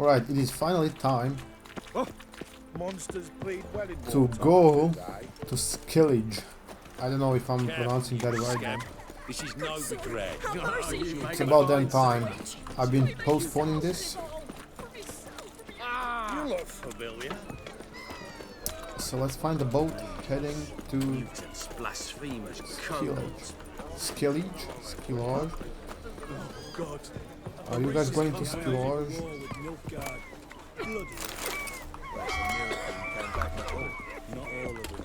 Alright, it is finally time Oh, monsters bleed well in to wartime, go do they? to Skellige. I don't know if I'm Careful, pronouncing that you right. scamp. This is no regret. It's about that time. I've been postponing this, You look familiar. so let's find the boat heading to Mutants, blasphemers, cowards. Skellige. Skellige. God. Are you guys going to Skellige?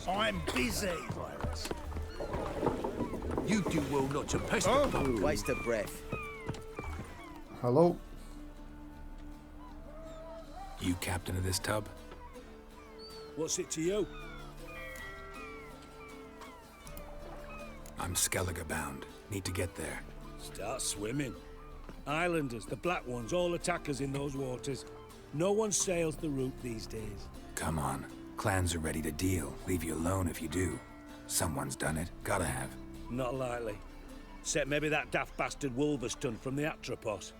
I'm busy. You do well not to pester. Oh, Waste of breath. Hello? You captain of this tub? what's it to you? I'm Skellige bound. Need to get there. Start swimming. Islanders, the black ones, all attackers in those waters. No one sails the route these days. Come on. Clans are ready to deal. Leave you alone if you do. Someone's done it. Gotta have. Not likely. Except maybe that daft bastard Wolverstone from the Atropos.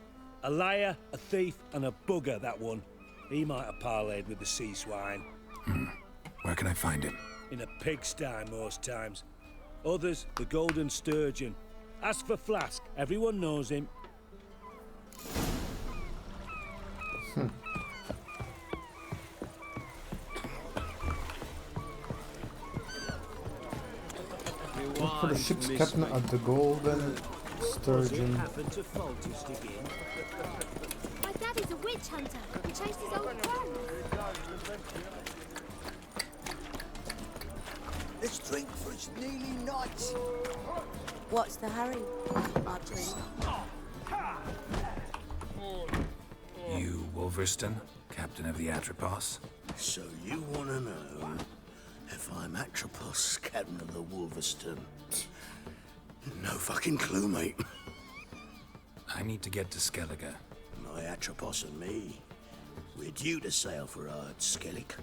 A liar, a thief, and a bugger, that one. He might have parlayed with the sea swine. Where can I find him? In a pigsty most times. Others, the Golden Sturgeon. Ask for Flask. Everyone knows him. Look for the ship's captain at the Golden Sturgeon. My dad is a witch hunter. He chased his old friend. Let's drink for it's nearly night. What's the hurry? I'll drink. You Wolverstone, captain of the Atropos? So you want to know if I'm Atropos, captain of the Wolverstone? No fucking clue, mate. I need to get to Skellige. My Atropos and me, we're due to sail for our Skellige,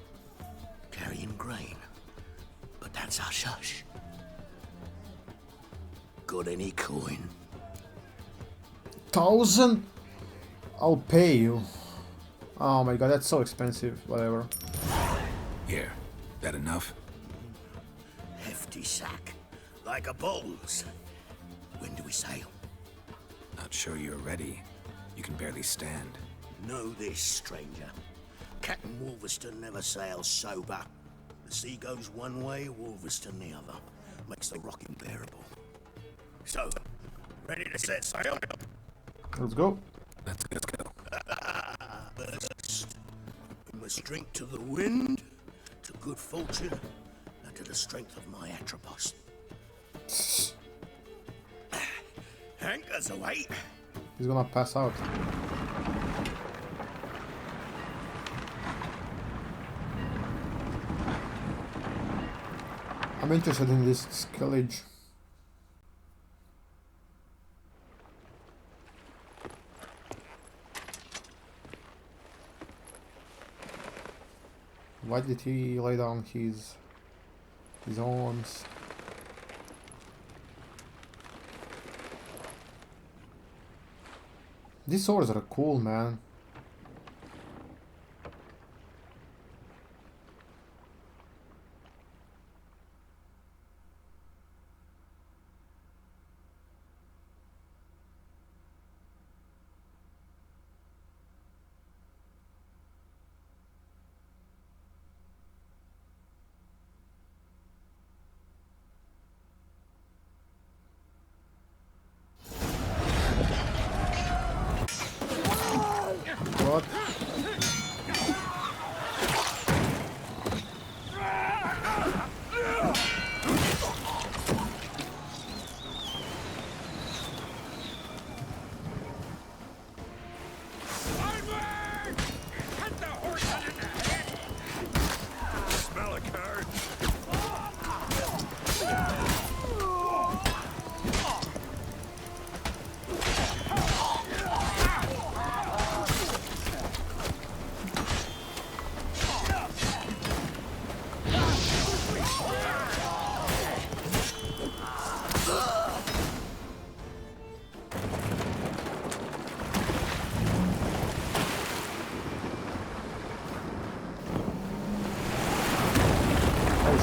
carrying grain. But that's hush-hush. Got any coin? 1,000? I'll pay you. Oh my god, that's so expensive. Whatever. Here. That enough? Hefty sack, like a bull's. When do we sail? Not sure you're ready. You can barely stand. Know this, stranger. Captain Wolverstone never sails sober. The sea goes one way, Wolverstone the other. Makes the rocking bearable. So, ready to set sail? Let's go. Let's go. First, we must drink to the wind, to good fortune, and to the strength of my Atropos. Anchors away. He's gonna pass out. I'm interested in this Skellige. Why did he lay down his arms? These swords are cool, man. What? Smell a card.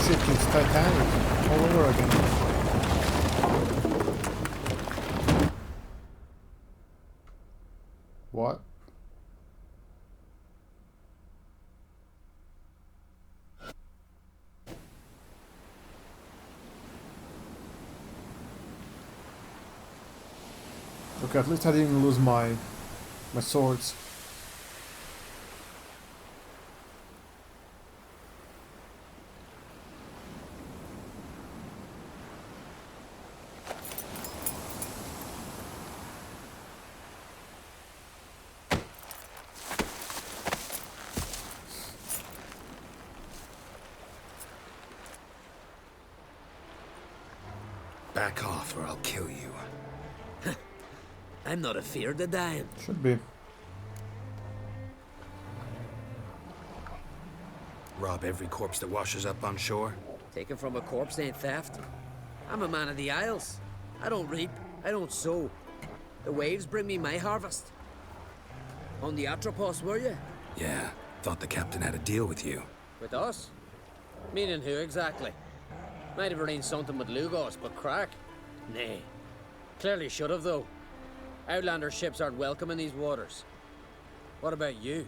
Shit, it's Titanic all over again. What? Okay, at least I didn't lose my swords. Back off or I'll kill you. I'm not afeard of dying. Should be. Rob every corpse that washes up on shore? Taken from a corpse ain't theft. I'm a man of the Isles. I don't reap, I don't sow. The waves bring me my harvest. On the Atropos, were you? Yeah, thought the captain had a deal with you. With us? Meaning who exactly? Might have arranged something with Lugos, but crack? Nay. Clearly should have, though. Outlander ships aren't welcome in these waters. What about you?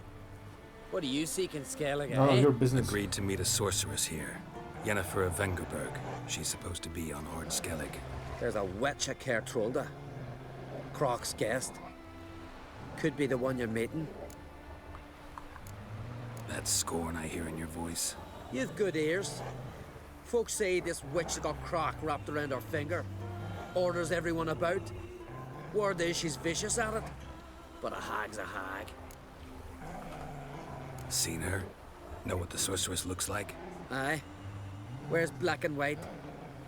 What do you seek in Skellige, None of eh? your business. Agreed to meet a sorceress here. Yennefer of Vengerberg. She's supposed to be on Ord Skellig. There's a witch at Kertrolda. Croc's guest. Could be the one you're meeting. That scorn I hear in your voice. You've good ears. Folks say this witch got Croc wrapped around her finger. Orders everyone about. Word is she's vicious at it. But a hag's a hag. Seen her? Know what the sorceress looks like? Aye. Wears black and white.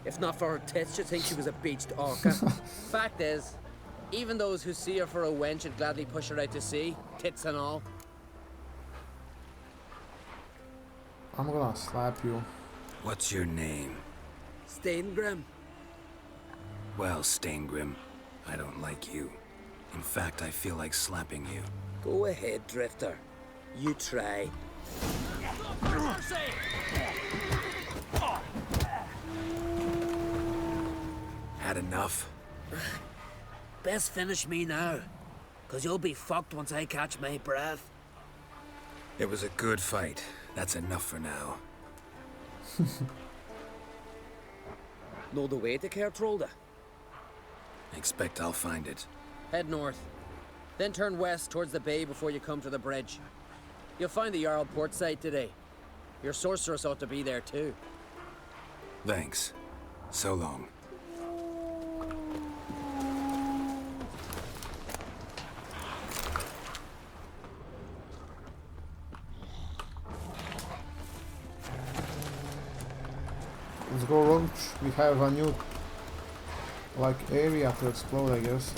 If not for her tits, you'd think she was a beached orca. Fact is, even those who see her for a wench would gladly push her out to sea, tits and all. I'm gonna slap you. What's your name? Steingrim. Well, Steingrim, I don't like you. In fact, I feel like slapping you. Go ahead, Drifter. You try. Had enough? Best finish me now, 'cause you'll be fucked once I catch my breath. It was a good fight. That's enough for now. Know the way to Kertrolda? Expect I'll find it. Head north. Then turn west towards the bay before you come to the bridge. You'll find the Jarl port site today. Your sorceress ought to be there too. Thanks. So long. Let's go, Roach. We have a new, like, area to explode, I guess.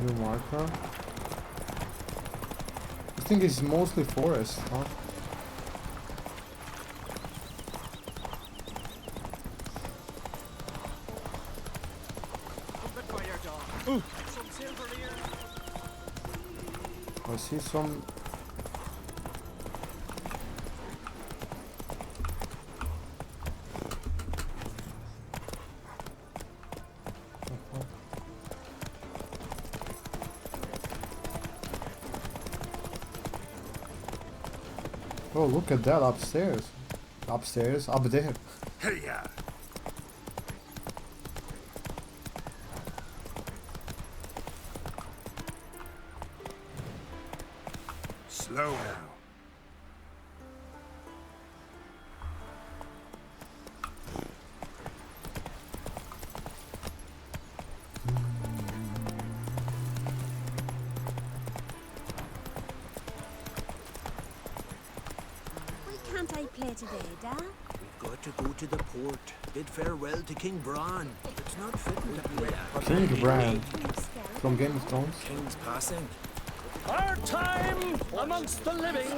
New marker. I think it's mostly forest, huh? I see some. Oh, look at that upstairs. Upstairs, up there. Hey, yeah. Slow now. Why can't I play today, Dad? We've got to go to the port. Bid farewell to King Bran. It's not fitting to play at King Bran You scared? from Game of Thrones. King's passing. Our time amongst the living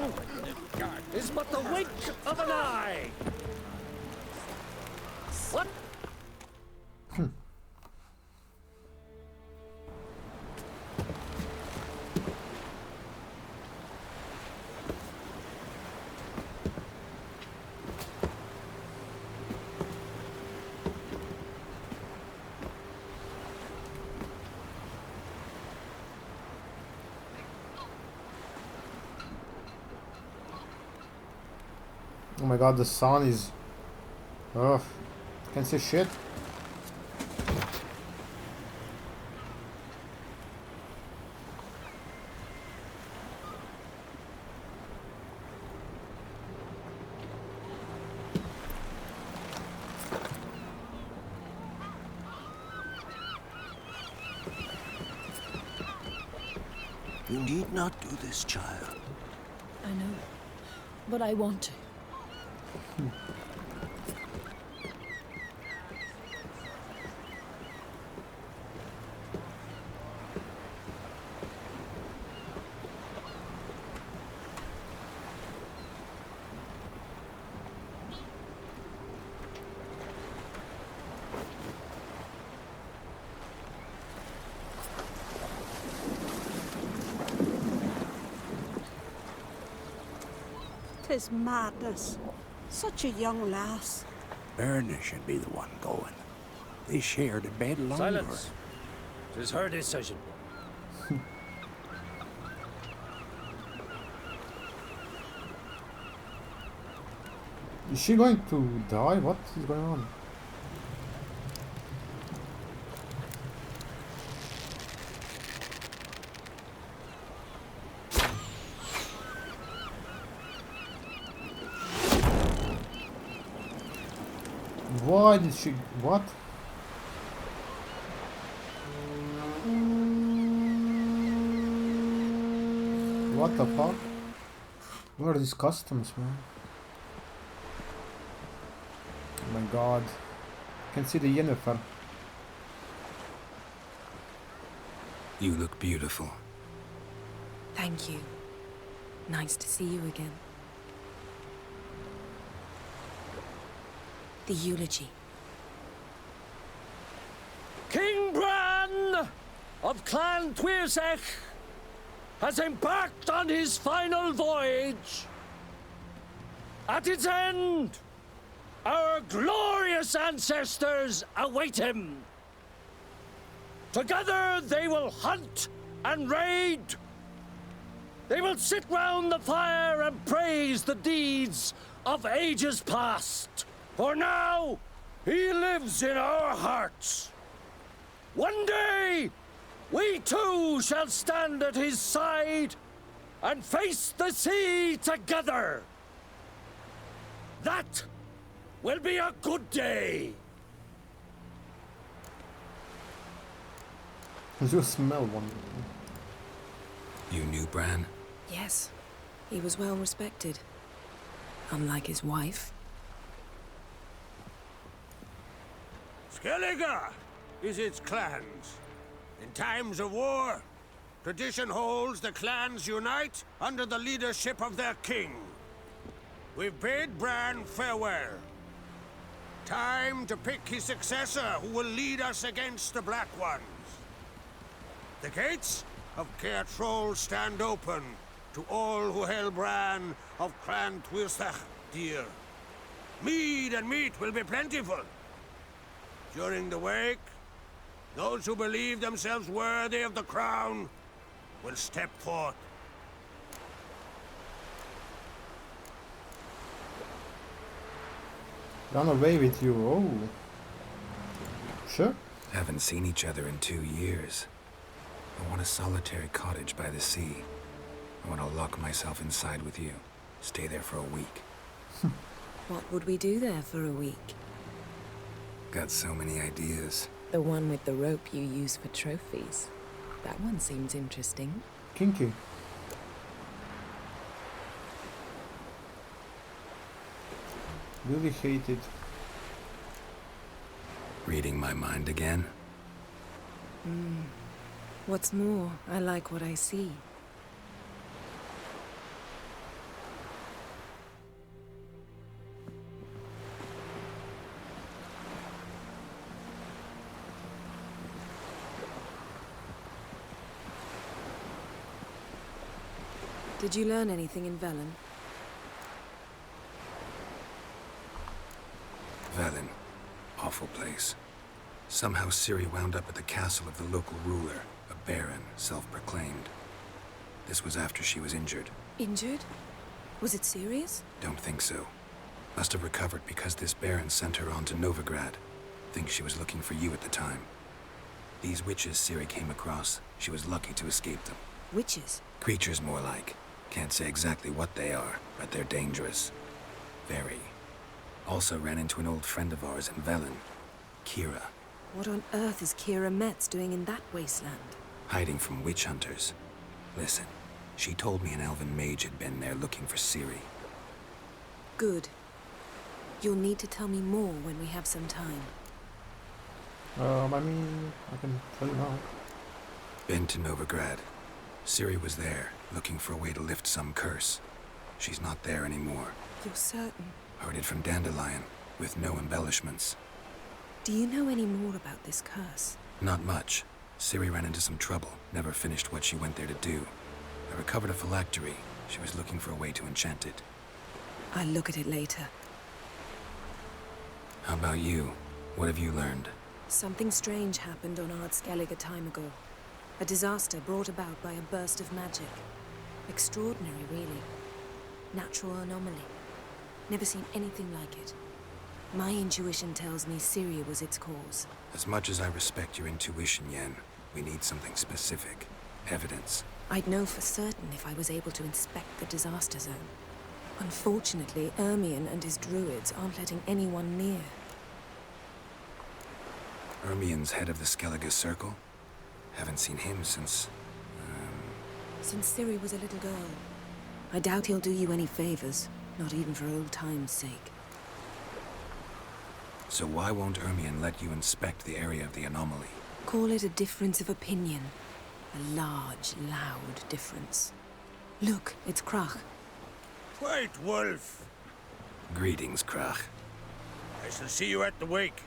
is but the wink of an eye. What? Oh my god, the sun is... Ugh. Can't see shit. You need not do this, child. I know, but I want to. Tis madness. Such a young lass. Erna should be the one going. They shared a bed longer. Silence. It is her decision. Is she going to die? What is going on? Why did she... What? What the fuck? What are these customs, man? Oh my god. I can see the Yennefer. You look beautiful. Thank you. Nice to see you again. The eulogy. King Bran of Clan Tuirsech has embarked on his final voyage. At its end, our glorious ancestors await him. Together they will hunt and raid. They will sit round the fire and praise the deeds of ages past. For now, he lives in our hearts. One day, we too shall stand at his side and face the sea together. That will be a good day. Does you smell one? You knew Bran? Yes, he was well respected. Unlike his wife. Skellige is its clans. In times of war, tradition holds the clans unite under the leadership of their king. We've bid Bran farewell. Time to pick his successor who will lead us against the Black Ones. The gates of Caer Troll stand open to all who held Bran of Clan Tuirsech dear. Mead and meat will be plentiful. During the wake, those who believe themselves worthy of the crown will step forth. Run away with you, oh. Sure. Haven't seen each other in 2 years. I want a solitary cottage by the sea. I want to lock myself inside with you. Stay there for a week. What would we do there for a week? Got so many ideas. The one with the rope you use for trophies. That one seems interesting. Kinky. Really hate it. Reading my mind again? What's more, I like what I see. Did you learn anything in Velen? Velen. Awful place. Somehow Ciri wound up at the castle of the local ruler, a baron, self-proclaimed. This was after she was injured. Injured? Was it serious? Don't think so. Must have recovered because this Baron sent her on to Novigrad. Think she was looking for you at the time. These witches Ciri came across, she was lucky to escape them. Witches? Creatures, more like. Can't say exactly what they are, but they're dangerous. Very. Also ran into an old friend of ours in Velen, Kira. What on earth is Kira Metz doing in that wasteland? Hiding from witch hunters. Listen, she told me an elven mage had been there looking for Ciri. Good. You'll need to tell me more when we have some time. I mean, I can tell you now. Been to Novigrad. Ciri was there, looking for a way to lift some curse. She's not there anymore. You're certain? Heard it from Dandelion, with no embellishments. Do you know any more about this curse? Not much. Ciri ran into some trouble, never finished what she went there to do. I recovered a phylactery. She was looking for a way to enchant it. I'll look at it later. How about you? What have you learned? Something strange happened on Ard Skellige a time ago. A disaster brought about by a burst of magic. Extraordinary, really. Natural anomaly. Never seen anything like it. My intuition tells me Ciri was its cause. As much as I respect your intuition, Yen, we need something specific. Evidence. I'd know for certain if I was able to inspect the disaster zone. Unfortunately, Ermion and his druids aren't letting anyone near. Ermion's head of the Skellige Circle? Haven't seen him since... Since Ciri was a little girl. I doubt he'll do you any favors, not even for old time's sake. So why won't Ermion let you inspect the area of the anomaly? Call it a difference of opinion. A large, loud difference. Look, it's Krach. White Wolf! Greetings, Krach. I shall see you at the wake,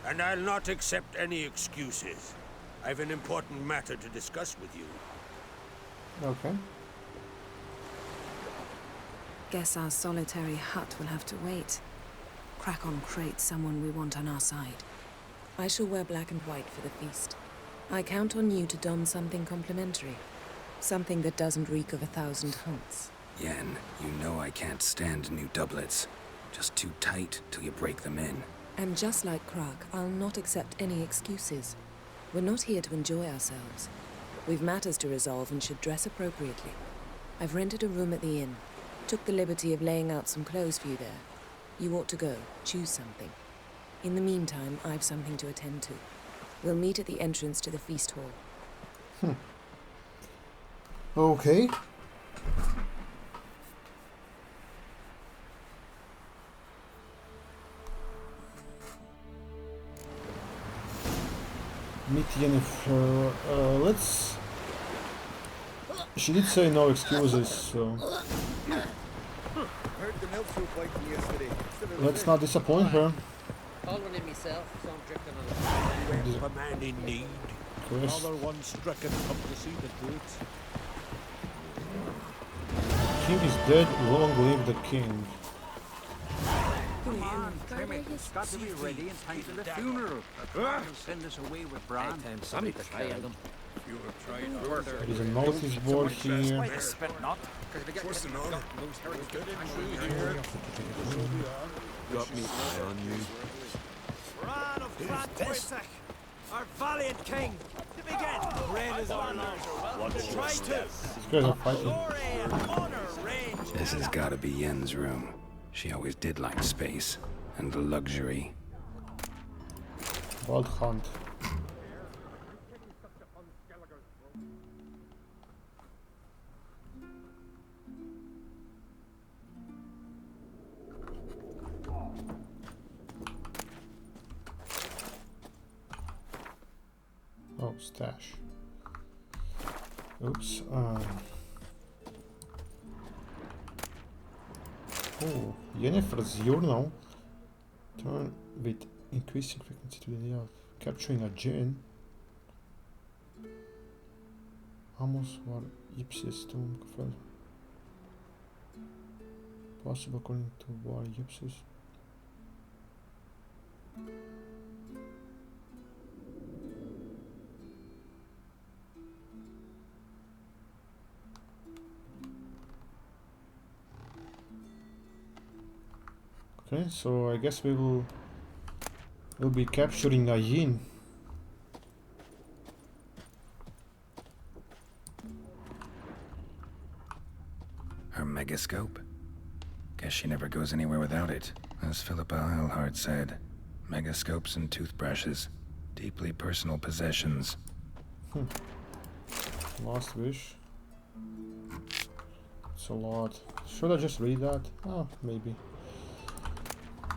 and I'll not accept any excuses. I've an important matter to discuss with you. Okay. Guess our solitary hut will have to wait. Crack on Crate's someone we want on our side. I shall wear black and white for the feast. I count on you to don something complimentary. Something that doesn't reek of 1,000 hunts. Yen, you know I can't stand new doublets. Just too tight till you break them in. And just like Krach, I'll not accept any excuses. We're not here to enjoy ourselves. We've matters to resolve and should dress appropriately. I've rented a room at the inn. Took the liberty of laying out some clothes for you there. You ought to go. Choose something. In the meantime, I've something to attend to. We'll meet at the entrance to the feast hall. Okay. Meet Yennefer. Let's... She did say no excuses, so... Let's not disappoint her. Called one in myself, so I'm drifting on A man in need. Quest. Another one stricken come to see the goods. King is dead, long live the king. Come on, Trimmy. It's got to be ready in time for the funeral. Send us away with Bran. Somebody to try them. There is a notice board here. Got me eye on you. Bran of Clan our valiant king. To begin, reign is our Lord. Try to. These guys are fighting. Glory and honor reign. This has gotta be Yen's room. She always did like space and the luxury. Wild hunt. Oh, stash. Oops. Oh, Yennefer's journal. Turn with increasing frequency to the idea of capturing a djinn. Amos var ipsis tomb confirmed. Possible according to war ipsis. Okay, so I guess we'll be capturing Ayin. Her megascope? Guess she never goes anywhere without it. As Philippa Eilhart said, megascopes and toothbrushes. Deeply personal possessions. Last wish. It's a lot. Should I just read that? Oh, maybe.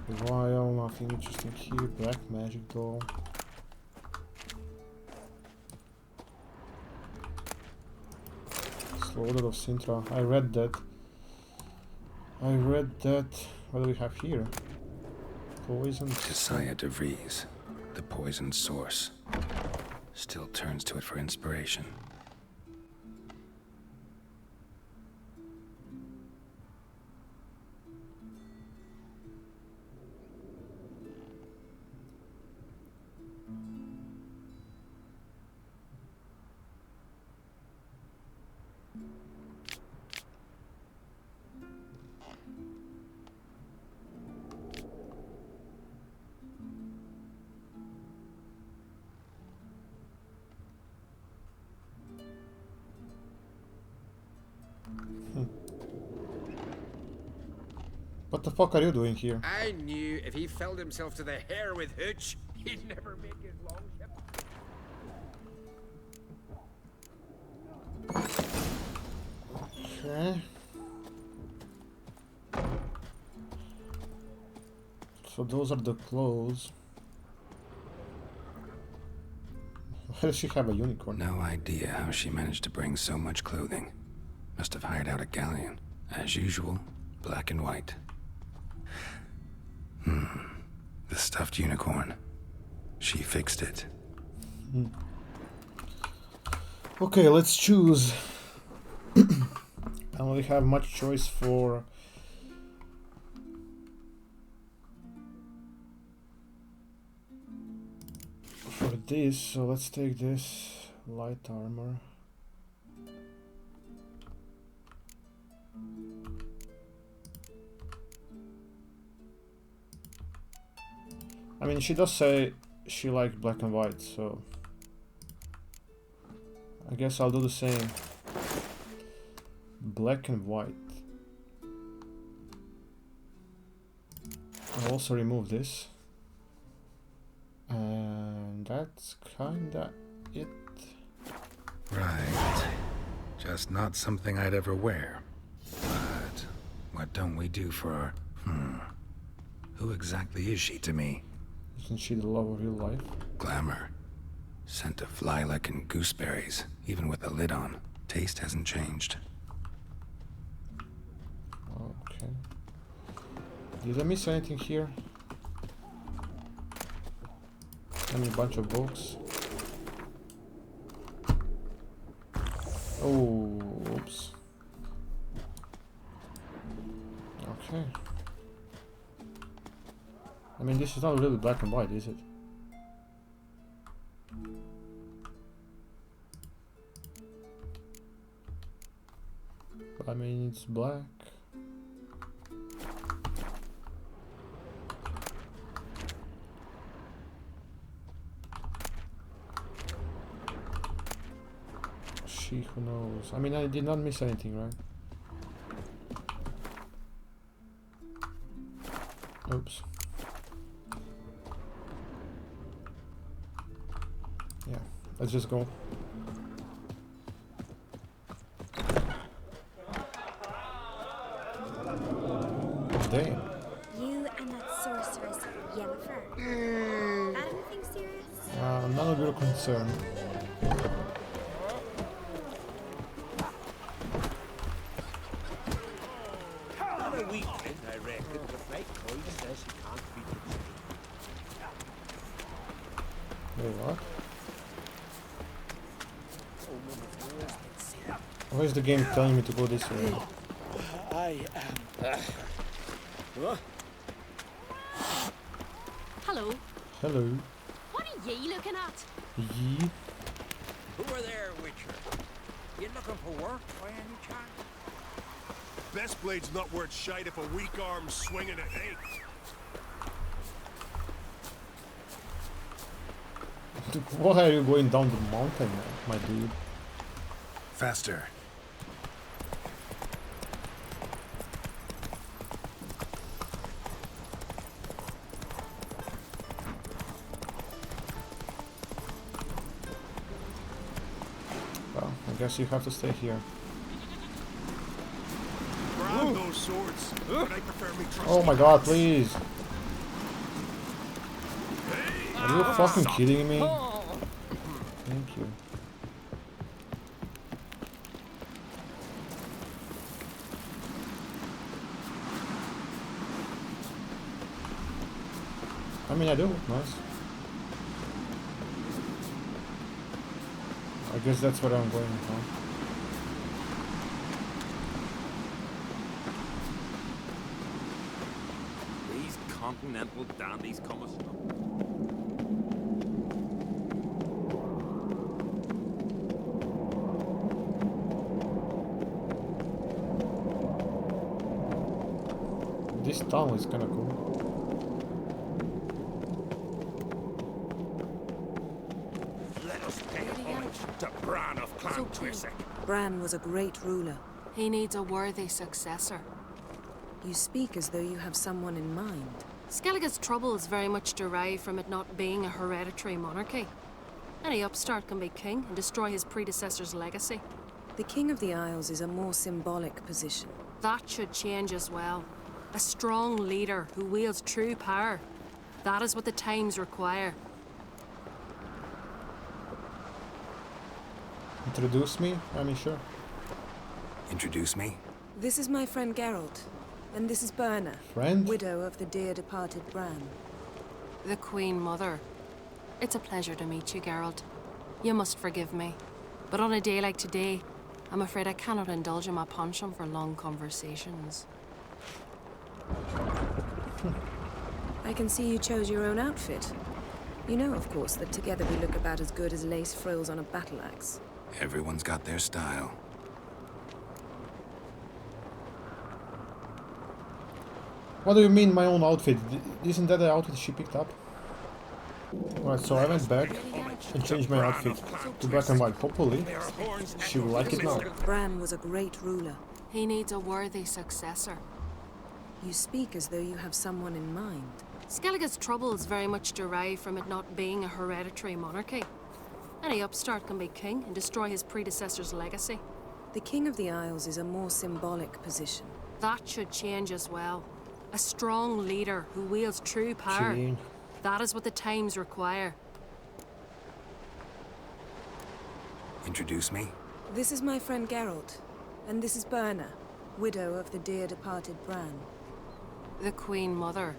Vial, nothing interesting here. Black magic doll. Slaughter of Sintra. I read that. What do we have here? Poison. Josiah DeVries, the poison source. Still turns to it for inspiration. What the fuck are you doing here? I knew if he filled himself to the hair with hooch, he'd never make his longship. Okay. So those are the clothes. Why does she have a unicorn? No idea how she managed to bring so much clothing. Must have hired out a galleon. As usual, black and white. The stuffed unicorn. She fixed it. Okay, let's choose. I don't really have much choice for this, so let's take this light armor. I mean, she does say she likes black and white, so I guess I'll do the same. Black and white. I'll also remove this. And that's kinda it. Right. Just not something I'd ever wear. But what don't we do for her? Who exactly is she to me? Isn't she the love of real life? Glamour. Scent of lilac and gooseberries, even with the lid on. Taste hasn't changed. Okay. Did I miss anything here? I mean, a bunch of books. Oh, oops. Okay. I mean, this is not really black and white, is it? I mean, it's black. She who knows. I mean, I did not miss anything, right? Oops. Yeah, let's just go. Damn. You and that sorceress, Yennefer. That anything serious? None of your concern. Not a weakling, I reckon, but like Coy says he can't be Wait, what? Why is the game telling me to go this way? I am. Hello. Hello. What are ye looking at? Ye? Who are there, Witcher? You looking for work by any chance? Best blade's not worth shite if a weak arm's swinging it ain't. Why are you going down the mountain, my dude? Faster. Well, I guess you have to stay here. Grab those swords, but I prefer me trust Oh my god, please! Are you fucking kidding me? Thank you. I mean, I do. Nice. I guess that's where I'm going now. These continental dandies come as... This town is kinda cool. Let us pay homage to Bran of Clan Twisek. Bran was a great ruler. He needs a worthy successor. You speak as though you have someone in mind. Skellige's troubles very much derive from it not being a hereditary monarchy. Any upstart can be king and destroy his predecessor's legacy. The King of the Isles is a more symbolic position. That should change as well. A strong leader who wields true power. That is what the times require. Introduce me? I mean, sure. Introduce me? This is my friend Geralt, and this is Berna, Friend? widow of the dear departed Bran. The Queen Mother. It's a pleasure to meet you, Geralt. You must forgive me. But on a day like today, I'm afraid I cannot indulge in my penchant for long conversations. I can see you chose your own outfit. You know, of course, that together we look about as good as lace frills on a battle axe. Everyone's got their style. What do you mean my own outfit? Isn't that the outfit she picked up? Alright, so I went back and changed my outfit to black and white. Hopefully, she will like it now. Bran was a great ruler. He needs a worthy successor. You speak as though you have someone in mind. Skellige's troubles very much derive from it not being a hereditary monarchy. Any upstart can be king and destroy his predecessor's legacy. The King of the Isles is a more symbolic position. That should change as well. A strong leader who wields true power. That is what the times require. Introduce me? This is my friend Geralt, and this is Berna, widow of the dear departed Bran. The Queen Mother.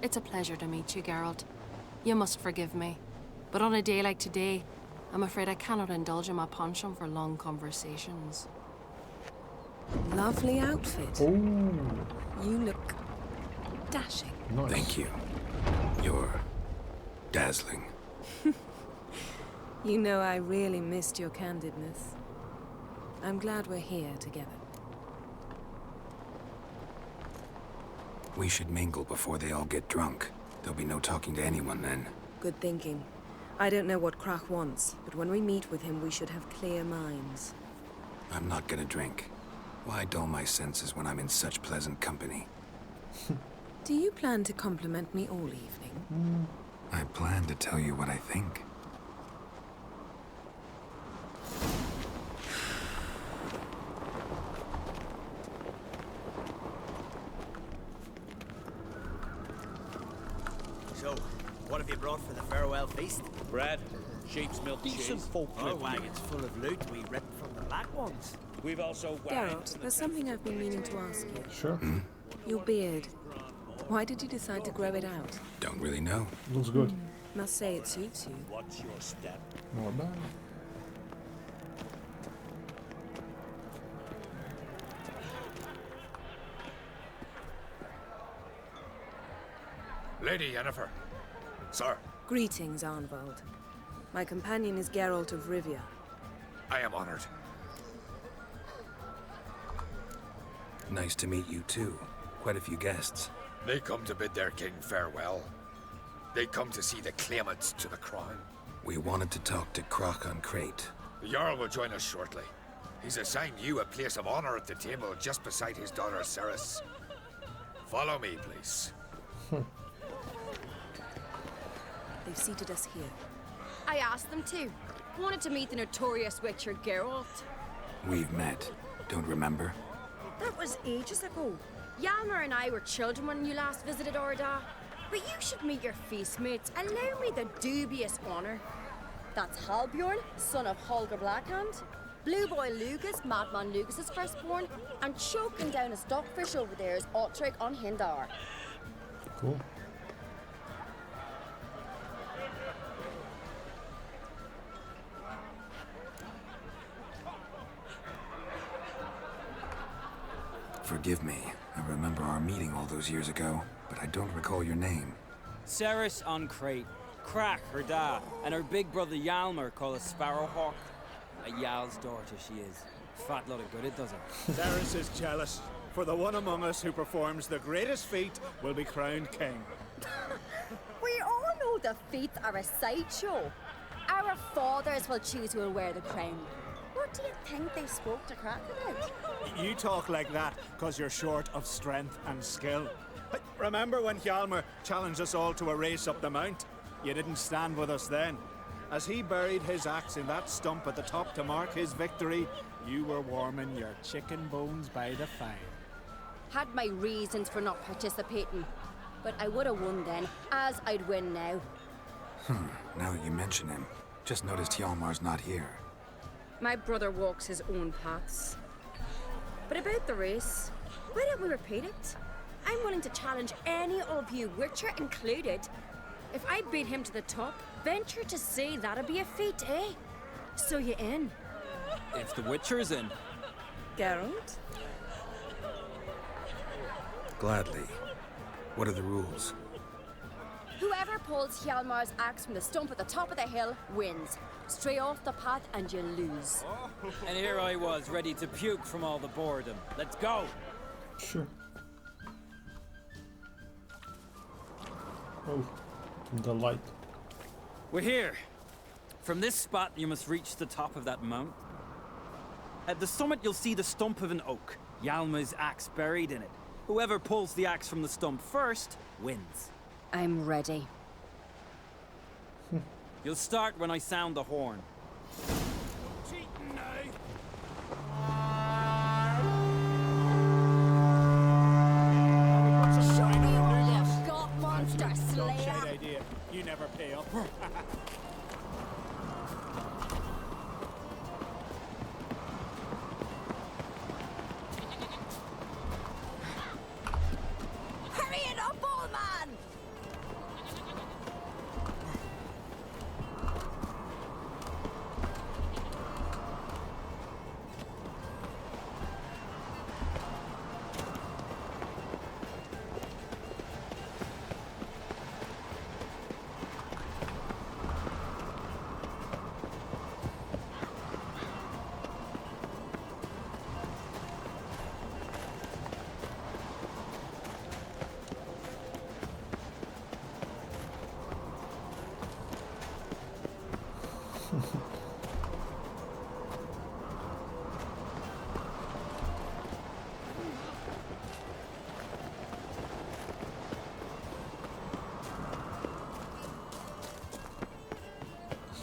It's a pleasure to meet you, Geralt. You must forgive me. But on a day like today, I'm afraid I cannot indulge in my penchant for long conversations. Lovely outfit. Ooh. You look dashing. Nice. Thank you. You're dazzling. You know, I really missed your candidness. I'm glad we're here together. We should mingle before they all get drunk. There'll be no talking to anyone then. Good thinking. I don't know what Krach wants, but when we meet with him, we should have clear minds. I'm not gonna drink. Why dull my senses when I'm in such pleasant company? Do you plan to compliment me all evening? I plan to tell you what I think. So, what have you brought for the farewell feast? Bread, sheep's milk Decent cheese. folk. Our wagons full of loot we ripped from the black ones. We've also Geralt, there's something I've been meaning to ask you. Sure. Your beard. Why did you decide to grow it out? Don't really know. Looks good. Must say it suits you. What's your step? Not bad. Lady Yennefer. Sir, Greetings, Arnvald. My companion is Geralt of Rivia. I am honored. Nice to meet you too. Quite a few guests. They come to bid their king farewell. They come to see the claimants to the crown. We wanted to talk to Croc on Crate. The Jarl will join us shortly. He's assigned you a place of honor at the table just beside his daughter Ceres. Follow me, please. They've seated us here. I asked them to. Wanted to meet the notorious Witcher Geralt. We've met. Don't remember? That was ages ago. Yalmer and I were children when you last visited Orda. But you should meet your feast mates. Allow me the dubious honor. That's Halbjorn, son of Holger Blackhand. Blue Boy Lugas, Madman Lugas' firstborn. And choking down a stockfish over there is Otrek on Hindar. Cool. Forgive me. I remember our meeting all those years ago, but I don't recall your name. Ceres on Crate, Crack, her da, and her big brother Yalmer called a Sparrowhawk. A Yal's daughter she is. Fat lot of good it does her. Ceres is jealous, for the one among us who performs the greatest feat will be crowned king. We all know the feats are a sideshow. Our fathers will choose who will wear the crown. What do you think they spoke to Crack about? You talk like that because you're short of strength and skill. Remember when Hjalmar challenged us all to a race up the mount? You didn't stand with us then. As he buried his axe in that stump at the top to mark his victory, you were warming your chicken bones by the fire. Had my reasons for not participating, but I would have won then, as I'd win now. Now that you mention him, just noticed Hjalmar's not here. My brother walks his own paths. But about the race, why don't we repeat it? I'm willing to challenge any of you, Witcher included. If I beat him to the top, venture to say that'd be a feat, eh? So you in? If the Witcher's in. Geralt? Gladly. What are the rules? Whoever pulls Hjalmar's axe from the stump at the top of the hill wins. Stray off the path and you lose. And here I was, ready to puke from all the boredom. Let's go! Sure. Oh, the light. We're here. From this spot, you must reach the top of that mount. At the summit, you'll see the stump of an oak. Yalma's axe buried in it. Whoever pulls the axe from the stump first wins. I'm ready. You'll start when I sound the horn. Monster Slayer! Idea. You never pay up. Hurry it up, old man!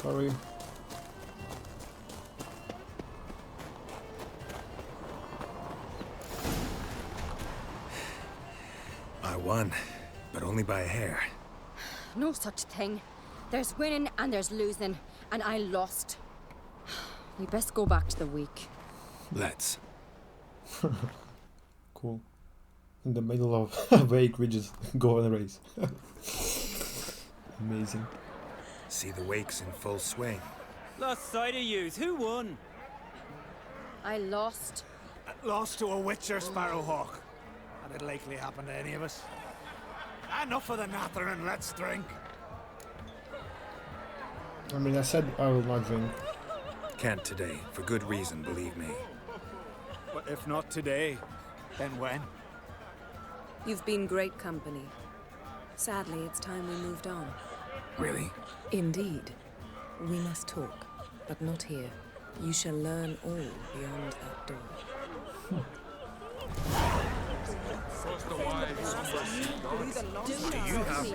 Sorry. I won, but only by a hair. No such thing. There's winning and there's losing, and I lost. We best go back to the week. Let's. Cool. In the middle of a wake, we just go on a race. Amazing. See the wakes in full swing. Lost sight of yous. Who won? I lost. Lost to a Witcher Sparrowhawk. That'd likely happen to any of us. Enough of the natter and let's drink. I mean, I said I will not drink. Can't today, for good reason, believe me. But if not today, then when? You've been great company. Sadly, it's time we moved on. Really? Indeed. We must talk, but not here. You shall learn all beyond that door. Do you have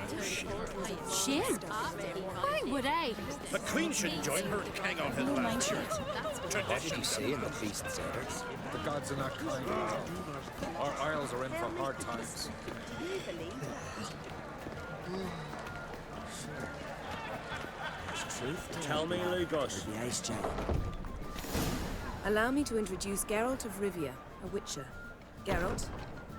Shin? Why would I? The Queen should join her king on his last year. What did you say in the feast's orders? The gods are not kind. Our isles are in for hard times. Tell me, Lugos. Allow me to introduce Geralt of Rivia, a witcher. Geralt,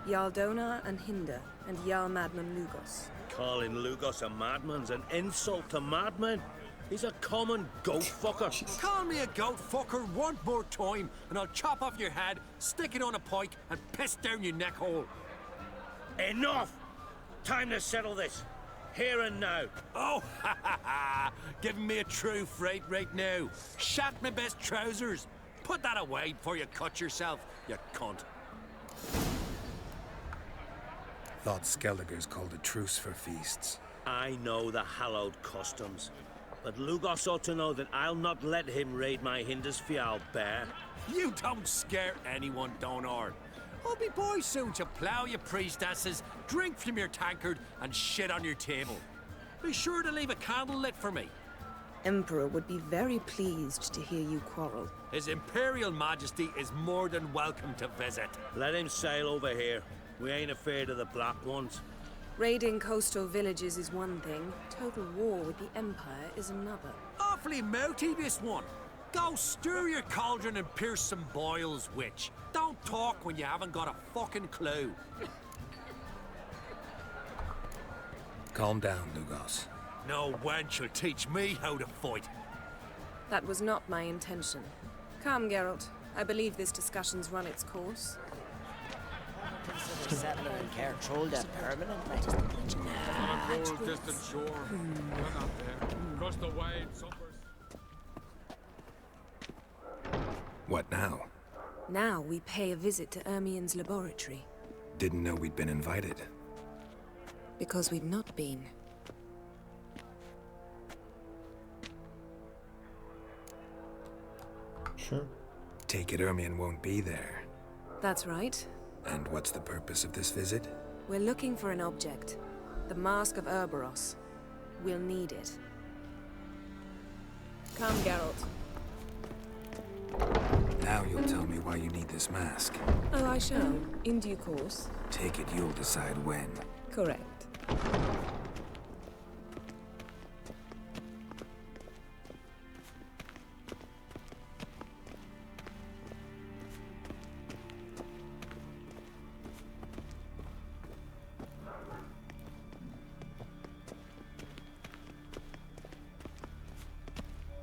Jarl Donar and Hinder, and Jarl Madman Lugos. Calling Lugos a madman's an insult to madmen. He's a common goat fucker. Call me a goat fucker one more time, and I'll chop off your head, stick it on a pike, and piss down your neck hole. Enough! Time to settle this. Here and now. Oh, ha ha ha! Giving me a true fright right now. Shat my best trousers. Put that away before you cut yourself, you cunt. Thought Skellige's called a truce for feasts. I know the hallowed customs, but Lugos ought to know that I'll not let him raid my Hindisfial bear. You don't scare anyone, Donar. I'll be boys soon to plough your priestesses, drink from your tankard, and shit on your table. Be sure to leave a candle lit for me. Emperor would be very pleased to hear you quarrel. His Imperial Majesty is more than welcome to visit. Let him sail over here. We ain't afraid of the Black Ones. Raiding coastal villages is one thing. Total war with the Empire is another. Awfully mouthy, this one. Go stir your cauldron and pierce some boils, witch. Don't talk when you haven't got a fucking clue. Calm down, Lugos. No wench will teach me how to fight. That was not my intention. Come, Geralt. I believe this discussion's run its course. Consider settling in Cair Trolda permanently. On a cold, distant shore. We're not there. Across the wide summers. What now? Now we pay a visit to Ermien's laboratory. Didn't know we'd been invited. Because we've not been. Sure. Take it Ermien won't be there. That's right. And what's the purpose of this visit? We're looking for an object. The Mask of Urboros. We'll need it. Come, Geralt. Now you'll tell me why you need this mask. Oh, I shall. In due course. Take it you'll decide when. Correct.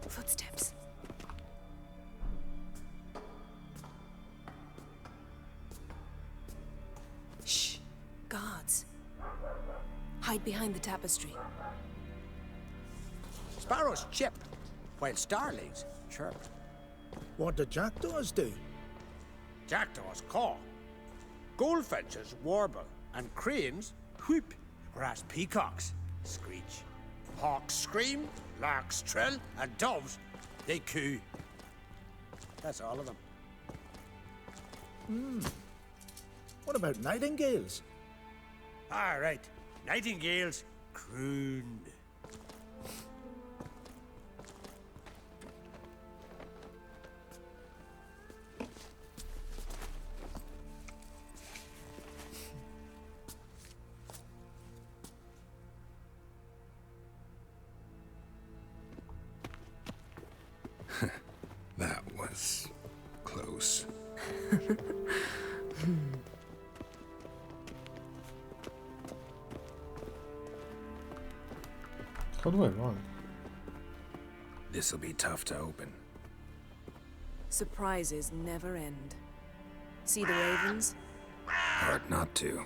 Footsteps. Shh. Guards. Hide behind the tapestry. Sparrows chip, while starlings chirp. What do jackdaws do? Jackdaws caw. Goldfinches warble, and cranes whoop, whereas peacocks screech. Hawks scream, larks trill, and doves, they coo. That's all of them. What about nightingales? All right, nightingales crooned. That was close. How do I run? This'll be tough to open. Surprises never end. See the ravens? Hard not to.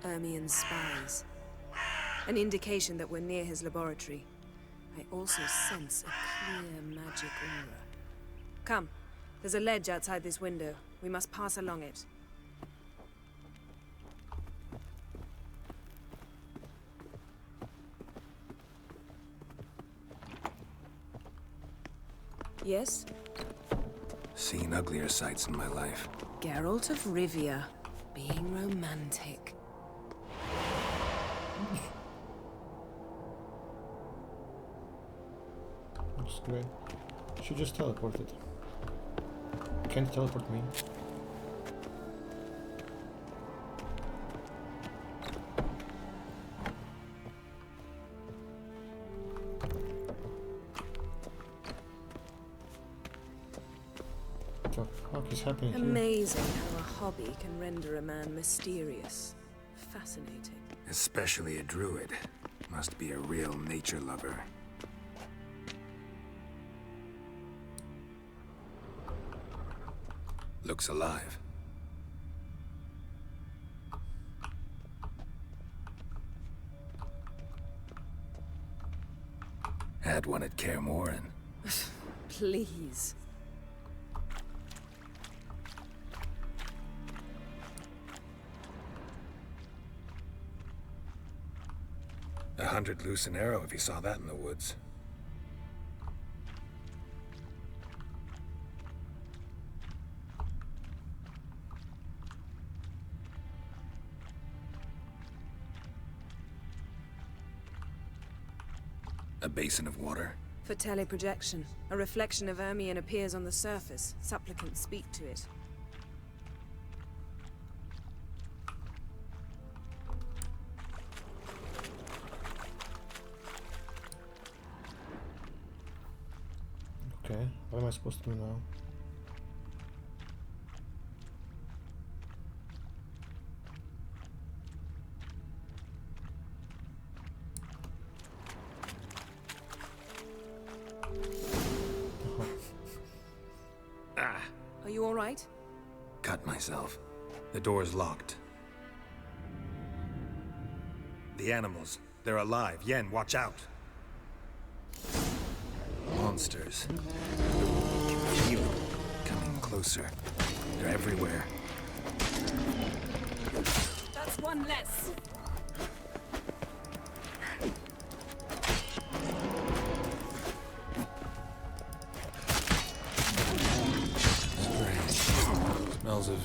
Ermien's spies. An indication that we're near his laboratory. I also sense a clear magic aura. Come. There's a ledge outside this window. We must pass along it. Yes? Seen uglier sights in my life. Geralt of Rivia, being romantic. Looks great. She just teleported. Can't teleport me. What the fuck is happening here? Amazing how a hobby can render a man mysterious. Fascinating. Especially a druid. Must be a real nature lover. Looks alive. Had one at Kaer Morhen. Please. $100 loose an arrow if you saw that in the woods. A basin of water. For teleprojection, a reflection of Ermion appears on the surface. Supplicants speak to it. Okay, what am I supposed to do now? Are you all right? Cut myself. The door's locked. The animals. They're alive. Yen, watch out. Monsters. Feel them. Coming closer. They're everywhere. That's one less. Smells of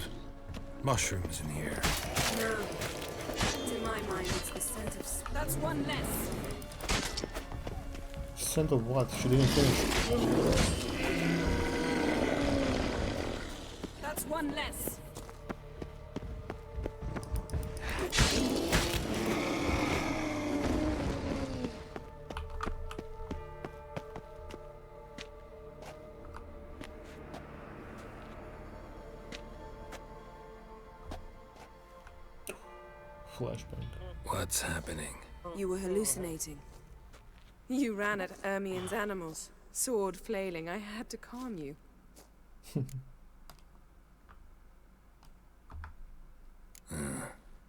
mushrooms in here. No. To my mind, it's the scent of... That's one less. Scent of what? She didn't finish. That's one less. Flashbang. What's happening? You were hallucinating. You ran at Ermion's animals, sword flailing. I had to calm you.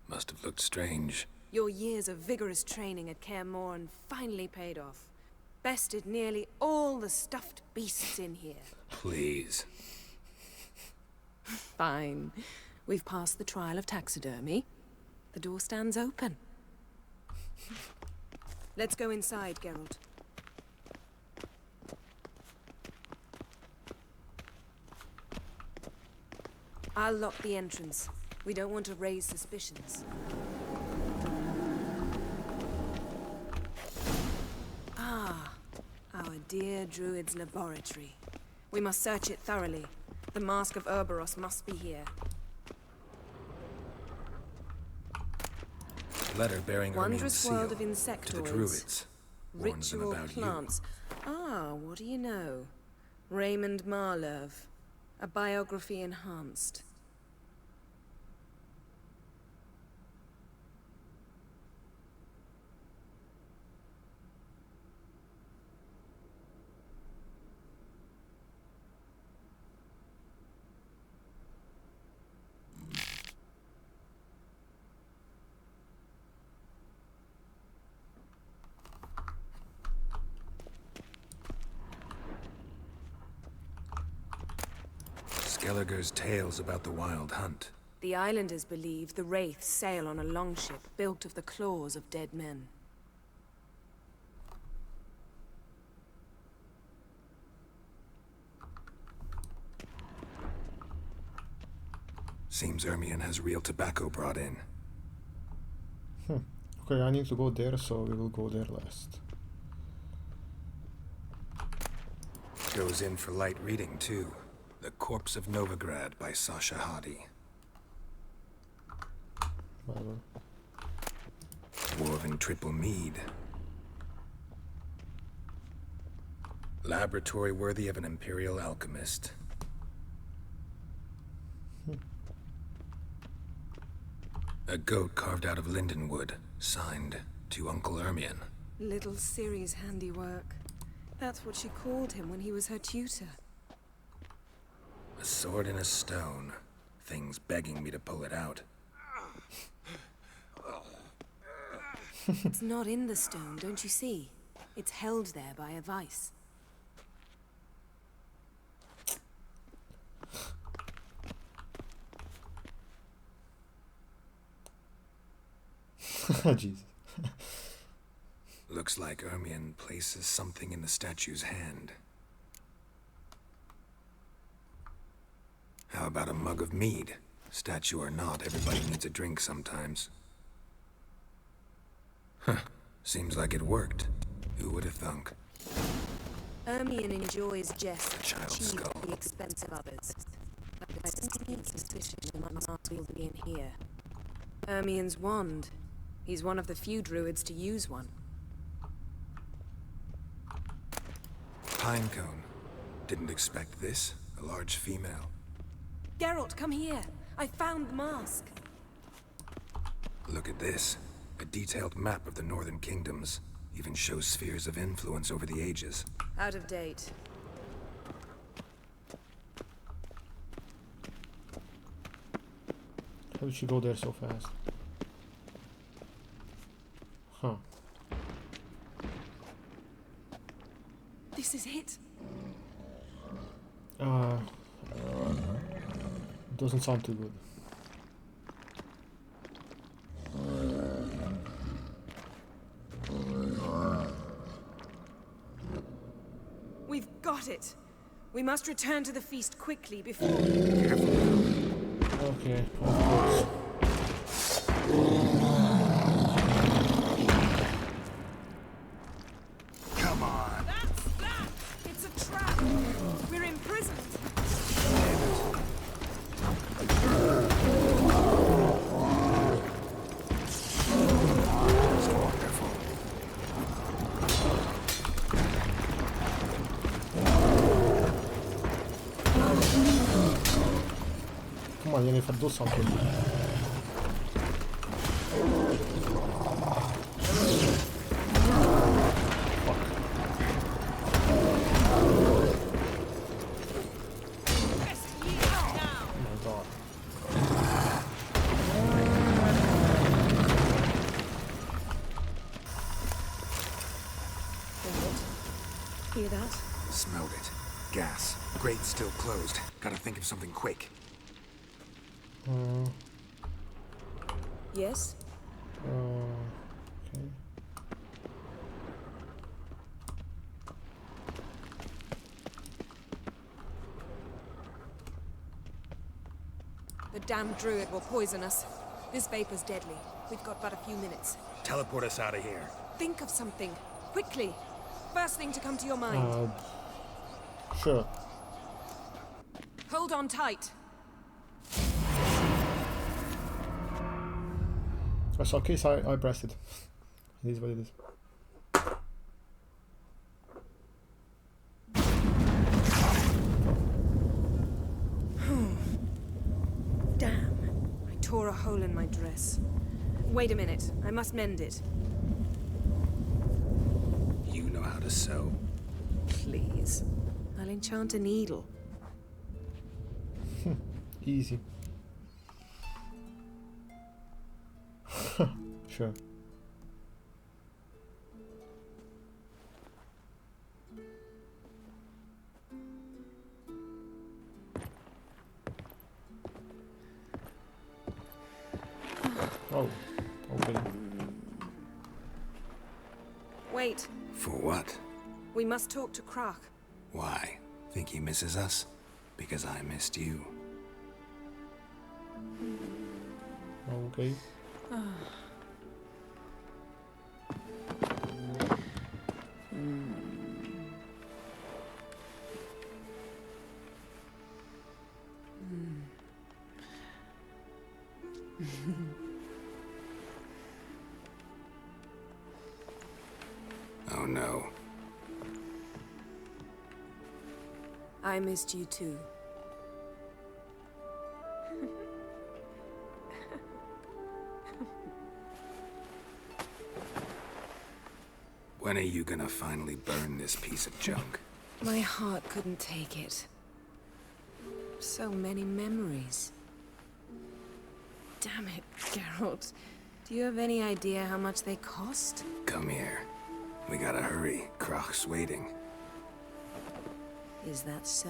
Must have looked strange. Your years of vigorous training at Kaer Morhen finally paid off. Bested nearly all the stuffed beasts in here. Please. Fine. We've passed the trial of taxidermy. The door stands open. Let's go inside, Geralt. I'll lock the entrance. We don't want to raise suspicions. Ah, our dear druid's laboratory. We must search it thoroughly. The Mask of Ouroboros must be here. Letter bearing Ermion's Wondrous seal world of to insectoids. the druids. Warns them Ritual about plants. Ah, what do you know? Raymond Marlev. A biography enhanced. Skellige's tales about the Wild Hunt. The islanders believe the wraiths sail on a longship built of the claws of dead men. Seems Ermion has real tobacco brought in. Okay, I need to go there, so we will go there last. Goes in for light reading, too. The Corpse of Novigrad by Sasha Hadi. Woven triple mead. Laboratory worthy of an imperial alchemist. A goat carved out of lindenwood, signed to Uncle Ermion. Little Ciri's handiwork. That's what she called him when he was her tutor. A sword in a stone. Things begging me to pull it out. It's not in the stone, don't you see? It's held there by a vice. Jesus. Looks like Ermion places something in the statue's hand. How about a mug of mead? Statue or not, everybody needs a drink sometimes. Huh. Seems like it worked. Who would have thunk? Ermion enjoys jests child's achieved skull. at the expense of others. I sneaking suspicion that my master will be in here. Ermion's wand. He's one of the few druids to use one. Pinecone. Didn't expect this. A large female. Geralt, come here. I found the mask. Look at this. A detailed map of the northern kingdoms. Even shows spheres of influence over the ages. Out of date. How did she go there so fast? Huh. This is it. Doesn't sound too good. We've got it. We must return to the feast quickly before... Okay, of course. Come on. That's that! It's a trap! We're imprisoned! Come on, Jennifer, do something. Hear that? Smelled it. Gas. Grate's still closed. Gotta think of something quick. Yes? Okay. The damned druid will poison us. This vapor's deadly. We've got but a few minutes. Teleport us out of here. Think of something. Quickly. First thing to come to your mind. Sure. Hold on tight. I saw case, I pressed it. It is what it is. Damn. I tore a hole in my dress. Wait a minute. I must mend it. You know how to sew. Please. I'll enchant a needle. Easy. Sure. Oh, okay. Wait. For what? We must talk to Krak. Why? Think he misses us? Because I missed you. Okay. Oh no. I missed you too. When are you gonna finally burn this piece of junk? My heart couldn't take it. So many memories. Damn it, Geralt. Do you have any idea how much they cost? Come here. We gotta hurry. Crach's waiting. Is that so?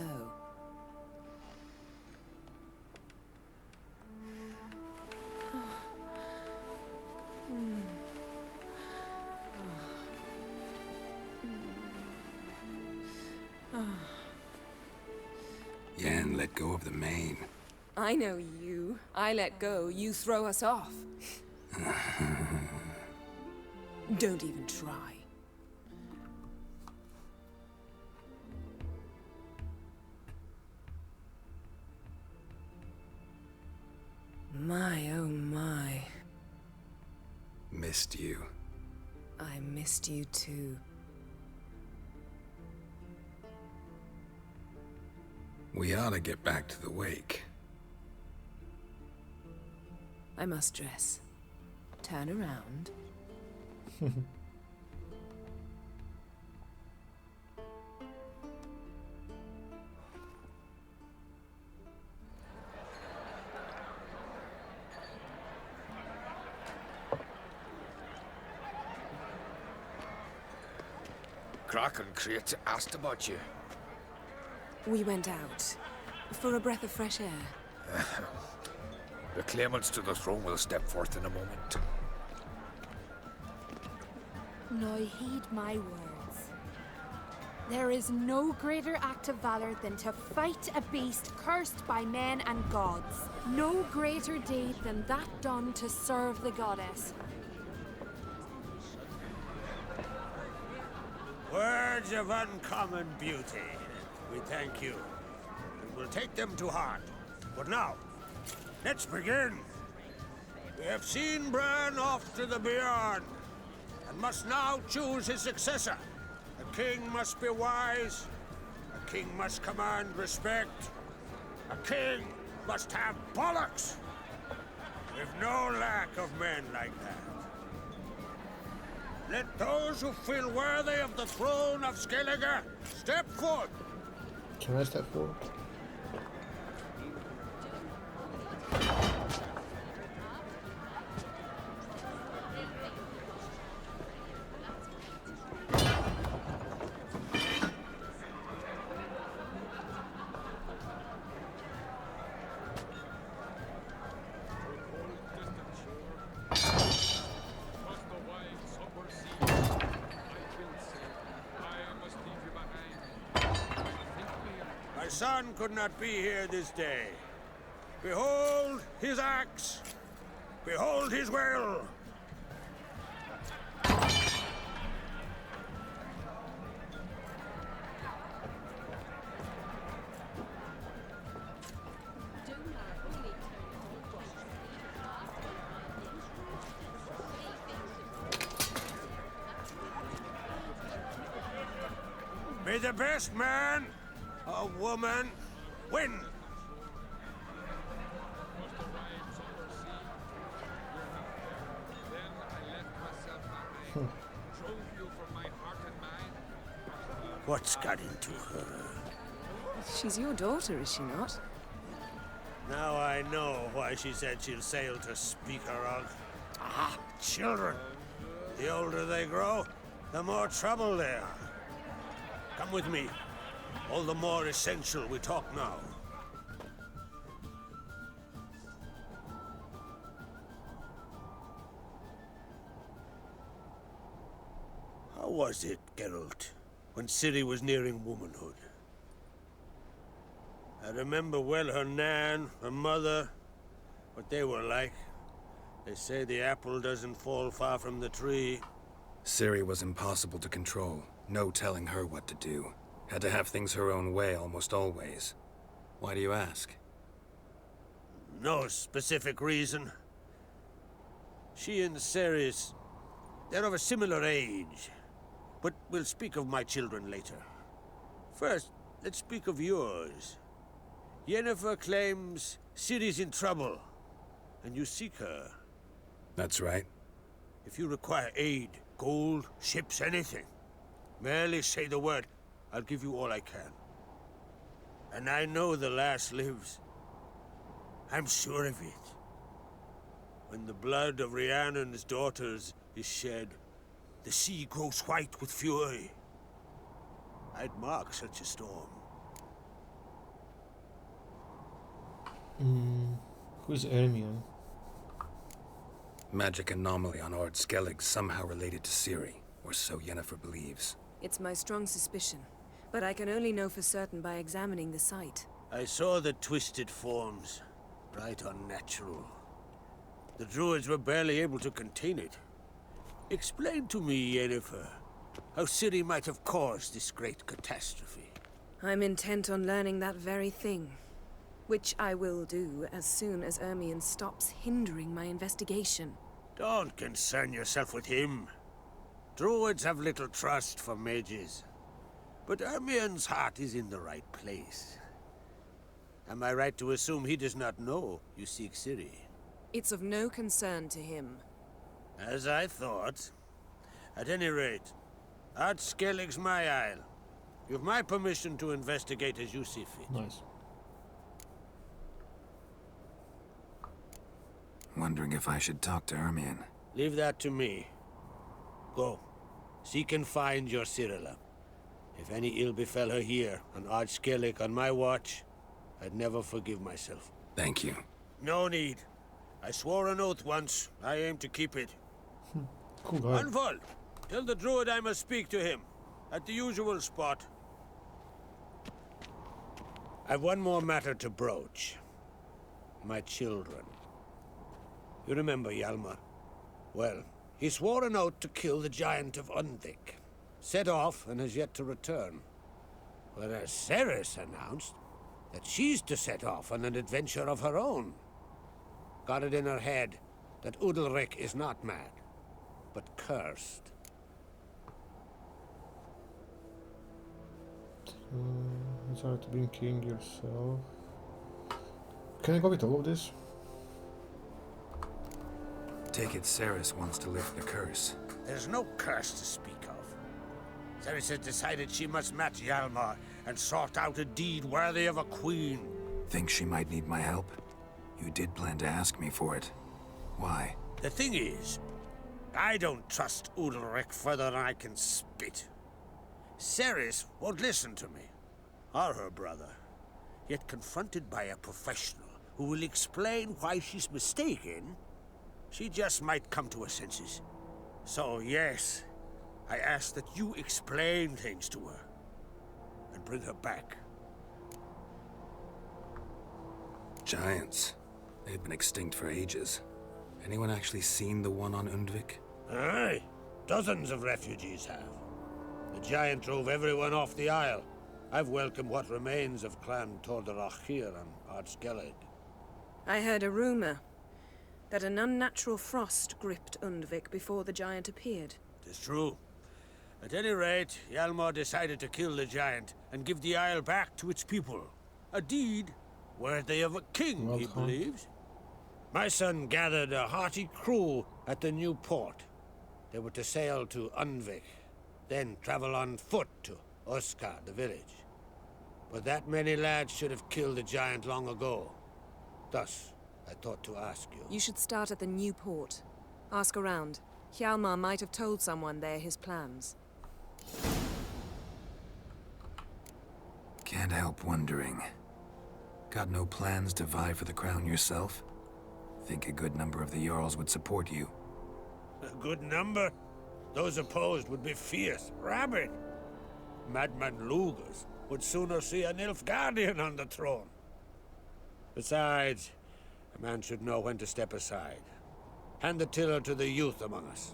Yen, let go of the mane. I know you. I let go, you throw us off. Don't even try. My, oh my. Missed you. I missed you too. We ought to get back to the wake. I must dress. Turn around. Crach and Crate asked about you. We went out. For a breath of fresh air. The claimants to the throne will step forth in a moment. Now heed my words. There is no greater act of valor than to fight a beast cursed by men and gods. No greater deed than that done to serve the goddess. Words of uncommon beauty. We thank you. And we'll take them to heart. But now, let's begin. We have seen Bran off to the beyond, and must now choose his successor. A king must be wise. A king must command respect. A king must have bollocks. We've no lack of men like that. Let those who feel worthy of the throne of Skellige step forth. Can I step forward? My son could not be here this day. Behold his axe. Behold his will. May the best man or woman win. What's got into her? She's your daughter, is she not? Now I know why she said she'll sail to speak her of. Ah, children. The older they grow, the more trouble they are. Come with me. All the more essential we talk now. How was it, Geralt, when Ciri was nearing womanhood? I remember well her nan, her mother, what they were like. They say the apple doesn't fall far from the tree. Ciri was impossible to control. No telling her what to do. Had to have things her own way almost always. Why do you ask? No specific reason. She and Ceres, they're of a similar age. But we'll speak of my children later. First, let's speak of yours. Yennefer claims Ciri's in trouble, and you seek her. That's right. If you require aid, gold, ships, anything, merely say the word. I'll give you all I can. And I know the lass lives. I'm sure of it. When the blood of Rhiannon's daughters is shed, the sea grows white with fury. I'd mark such a storm. Who's Ermion? Magic anomaly on Ard Skellige somehow related to Ciri, or so Yennefer believes. It's my strong suspicion, but I can only know for certain by examining the site. I saw the twisted forms, right unnatural. The druids were barely able to contain it. Explain to me, Yennefer, how Ciri might have caused this great catastrophe. I'm intent on learning that very thing, which I will do as soon as Ermion stops hindering my investigation. Don't concern yourself with him. Druids have little trust for mages. But Ermion's heart is in the right place. Am I right to assume he does not know you seek Ciri? It's of no concern to him. As I thought. At any rate, Ard Skellige's my isle. You've my permission to investigate as you see fit. Nice. Wondering if I should talk to Ermion. Leave that to me. Go. Seek and find your Cyrilla. If any ill befell her here, on Ard Skellige on my watch, I'd never forgive myself. Thank you. No need. I swore an oath once. I aim to keep it. Cool guy. Unfold. Tell the druid I must speak to him. At the usual spot. I've one more matter to broach. My children. You remember Hjalmar? Well, he swore an oath to kill the giant of Undvik. Set off and has yet to return. Whereas Ceres announced that she's to set off on an adventure of her own. Got it in her head that Udalric is not mad, but cursed. It's hard to bring king yourself. Can I go with all of this? Take it Ceres wants to lift the curse. There's no curse to speak of. Ceres has decided she must match Hjalmar and sort out a deed worthy of a queen. Think she might need my help? You did plan to ask me for it. Why? The thing is, I don't trust Udalric further than I can spit. Ceres won't listen to me, or her brother. Yet confronted by a professional who will explain why she's mistaken, she just might come to her senses. So yes, I ask that you explain things to her and bring her back. Giants. They've been extinct for ages. Anyone actually seen the one on Undvik? Aye, dozens of refugees have. The giant drove everyone off the isle. I've welcomed what remains of Clan Tordarach here on Ard Skellige. I heard a rumor that an unnatural frost gripped Undvik before the giant appeared. It's true. At any rate, Hjalmar decided to kill the giant and give the isle back to its people. A deed worthy of a king, he believes. My son gathered a hearty crew at the new port. They were to sail to Undvik, then travel on foot to Oskar, the village. But that many lads should have killed the giant long ago. Thus, I thought to ask you. You should start at the new port. Ask around. Hjalmar might have told someone there his plans. Can't help wondering. Got no plans to vie for the crown yourself? Think a good number of the Jarls would support you. A good number? Those opposed would be fierce, rabid. Madman Lugas would sooner see an Nilfgaardian on the throne. Besides, A man should know when to step aside. Hand the tiller to the youth among us.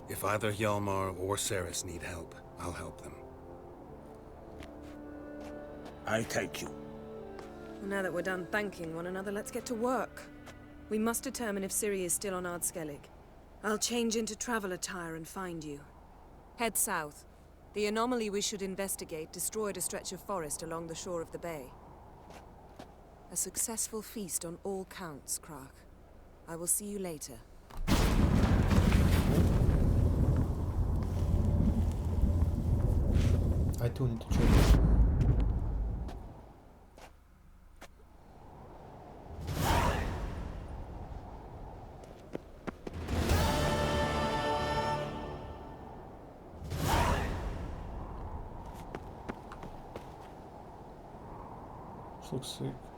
If either Hjalmar or Ceres need help, I'll help them. I thank you. Well, now that we're done thanking one another, let's get to work. We must determine if Ciri is still on Skellige. I'll change into travel attire and find you. Head south. The anomaly we should investigate destroyed a stretch of forest along the shore of the bay. A successful feast on all counts, Krak. I will see you later. I too need to check. This looks sick.